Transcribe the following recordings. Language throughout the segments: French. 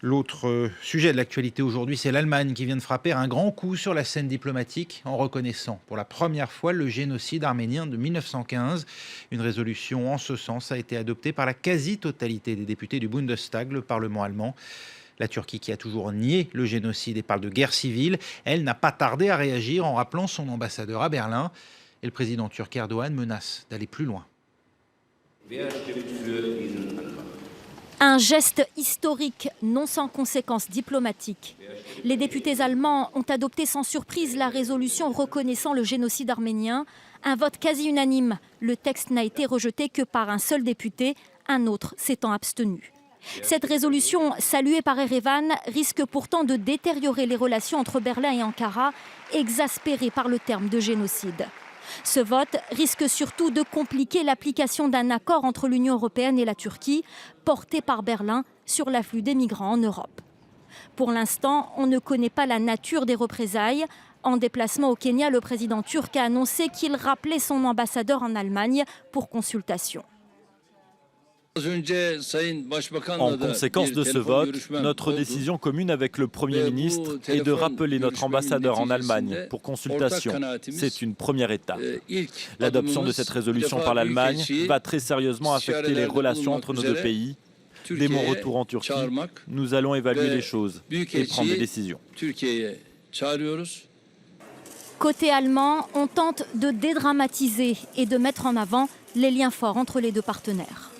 L'autre sujet de l'actualité aujourd'hui, c'est l'Allemagne qui vient de frapper un grand coup sur la scène diplomatique en reconnaissant pour la première fois le génocide arménien de 1915. Une résolution en ce sens a été adoptée par la quasi-totalité des députés du Bundestag, le Parlement allemand. La Turquie, qui a toujours nié le génocide et parle de guerre civile, elle n'a pas tardé à réagir en rappelant son ambassadeur à Berlin. Et le président turc Erdogan menace d'aller plus loin. Un geste historique, non sans conséquences diplomatiques. Les députés allemands ont adopté sans surprise la résolution reconnaissant le génocide arménien. Un vote quasi unanime. Le texte n'a été rejeté que par un seul député, un autre s'étant abstenu. Cette résolution, saluée par Erevan, risque pourtant de détériorer les relations entre Berlin et Ankara, exaspérées par le terme de génocide. Ce vote risque surtout de compliquer l'application d'un accord entre l'Union européenne et la Turquie, porté par Berlin sur l'afflux des migrants en Europe. Pour l'instant, on ne connaît pas la nature des représailles. En déplacement au Kenya, le président turc a annoncé qu'il rappelait son ambassadeur en Allemagne pour consultation. En conséquence de ce vote, notre décision commune avec le Premier ministre est de rappeler notre ambassadeur en Allemagne pour consultation. C'est une première étape. L'adoption de cette résolution par l'Allemagne va très sérieusement affecter les relations entre nos deux pays. Dès mon retour en Turquie, nous allons évaluer les choses et prendre des décisions. Côté allemand, on tente de dédramatiser et de mettre en avant les liens forts entre les deux partenaires.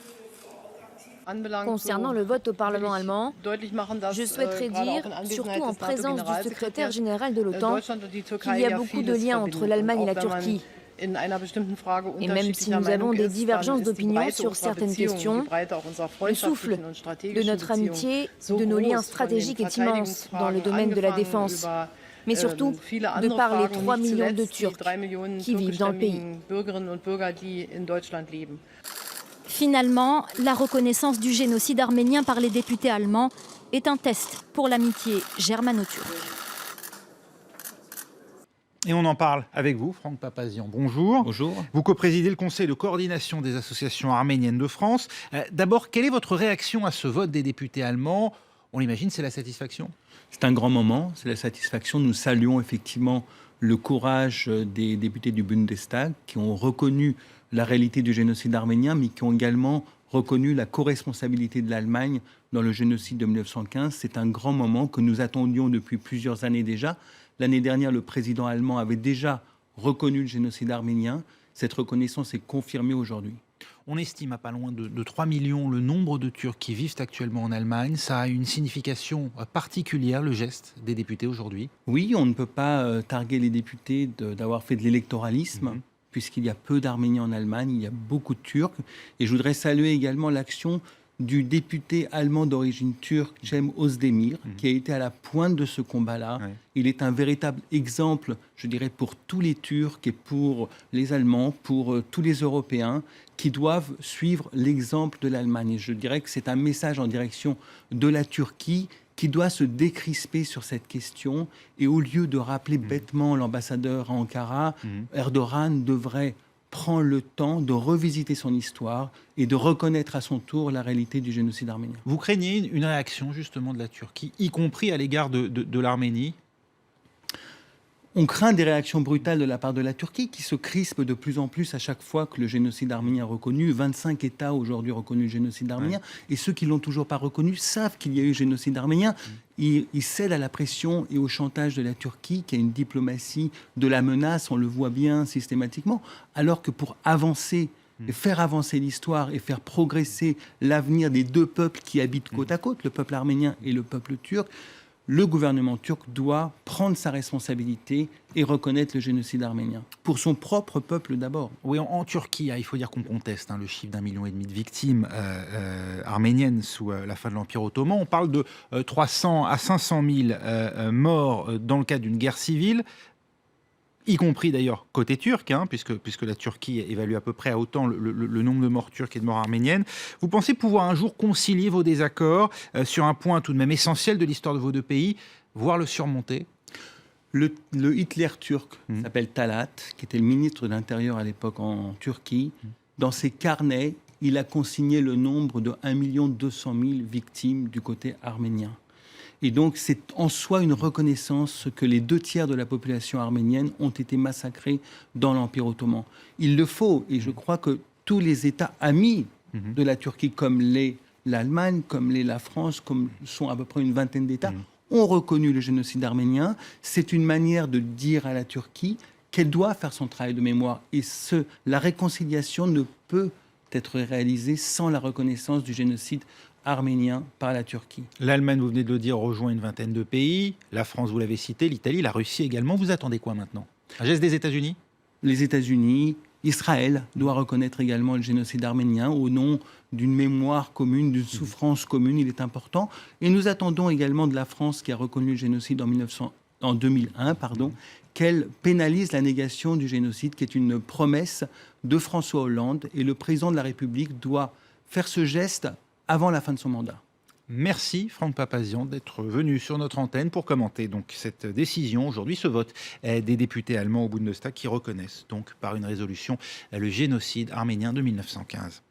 Concernant le vote au Parlement allemand, je souhaiterais dire, surtout en présence du secrétaire général de l'OTAN, qu'il y a beaucoup de liens entre l'Allemagne et la Turquie. Et même si nous avons des divergences d'opinion sur certaines questions, le souffle de notre amitié, de nos liens stratégiques est immense dans le domaine de la défense. Mais surtout, de par les 3 millions de Turcs qui vivent dans le pays. Finalement, la reconnaissance du génocide arménien par les députés allemands est un test pour l'amitié germano-turque. Et on en parle avec vous, Franck Papazian. Bonjour. Bonjour. Vous coprésidez le Conseil de coordination des associations arméniennes de France. D'abord, quelle est votre réaction à ce vote des députés allemands? On l'imagine, c'est la satisfaction? C'est un grand moment, c'est la satisfaction. Nous saluons effectivement le courage des députés du Bundestag qui ont reconnu la réalité du génocide arménien, mais qui ont également reconnu la co-responsabilité de l'Allemagne dans le génocide de 1915. C'est un grand moment que nous attendions depuis plusieurs années déjà. L'année dernière, le président allemand avait déjà reconnu le génocide arménien. Cette reconnaissance est confirmée aujourd'hui. On estime à pas loin de 3 millions le nombre de Turcs qui vivent actuellement en Allemagne. Ça a une signification particulière, le geste des députés aujourd'hui? Oui, on ne peut pas targuer les députés d'avoir fait de l'électoralisme. Puisqu'il y a peu d'Arméniens en Allemagne, il y a beaucoup de Turcs. Et je voudrais saluer également l'action du député allemand d'origine turque, Cem Özdemir, qui a été à la pointe de ce combat-là. Ouais. Il est un véritable exemple, je dirais, pour tous les Turcs et pour les Allemands, pour tous les Européens, qui doivent suivre l'exemple de l'Allemagne. Et je dirais que c'est un message en direction de la Turquie, qui doit se décrisper sur cette question. Et au lieu de rappeler bêtement l'ambassadeur à Ankara, Erdogan devrait prendre le temps de revisiter son histoire et de reconnaître à son tour la réalité du génocide arménien. Vous craignez une réaction justement de la Turquie, y compris à l'égard de l'Arménie? On craint des réactions brutales de la part de la Turquie qui se crispe de plus en plus à chaque fois que le génocide arménien est reconnu. 25 États aujourd'hui reconnus le génocide arménien. Et ceux qui ne l'ont toujours pas reconnu savent qu'il y a eu génocide arménien. Ils cèdent à la pression et au chantage de la Turquie, qui a une diplomatie de la menace, on le voit bien systématiquement. Alors que pour avancer, et faire avancer l'histoire et faire progresser l'avenir des deux peuples qui habitent côte à côte, le peuple arménien et le peuple turc, le gouvernement turc doit prendre sa responsabilité et reconnaître le génocide arménien. Pour son propre peuple d'abord. Oui, en Turquie, il faut dire qu'on conteste le chiffre d'1,5 million de victimes arméniennes sous la fin de l'Empire ottoman. On parle de 300 à 500 000 morts dans le cadre d'une guerre civile, y compris d'ailleurs côté turc, puisque la Turquie évalue à peu près à autant le nombre de morts turques et de morts arméniennes. Vous pensez pouvoir un jour concilier vos désaccords sur un point tout de même essentiel de l'histoire de vos deux pays, voire le surmonter? Le Hitler turc s'appelle Talat, qui était le ministre de l'Intérieur à l'époque en Turquie. Dans ses carnets, il a consigné le nombre de 1 200 000 victimes du côté arménien. Et donc, c'est en soi une reconnaissance que les 2 tiers de la population arménienne ont été massacrés dans l'Empire ottoman. Il le faut, et je crois que tous les États amis de la Turquie, comme l'Allemagne, comme la France, comme sont à peu près une vingtaine d'États, ont reconnu le génocide arménien. C'est une manière de dire à la Turquie qu'elle doit faire son travail de mémoire. Et la réconciliation ne peut être réalisée sans la reconnaissance du génocide arménien par la Turquie. L'Allemagne, vous venez de le dire, rejoint une vingtaine de pays. La France, vous l'avez cité, l'Italie, la Russie également. Vous attendez quoi maintenant? Un geste des États-Unis? Les États-Unis, Israël doit reconnaître également le génocide arménien au nom d'une mémoire commune, d'une souffrance commune. Il est important. Et nous attendons également de la France, qui a reconnu le génocide en 2001, qu'elle pénalise la négation du génocide, qui est une promesse de François Hollande. Et le président de la République doit faire ce geste avant la fin de son mandat. Merci Franck Papazian d'être venu sur notre antenne pour commenter donc cette décision, aujourd'hui ce vote des députés allemands au Bundestag qui reconnaissent donc par une résolution le génocide arménien de 1915.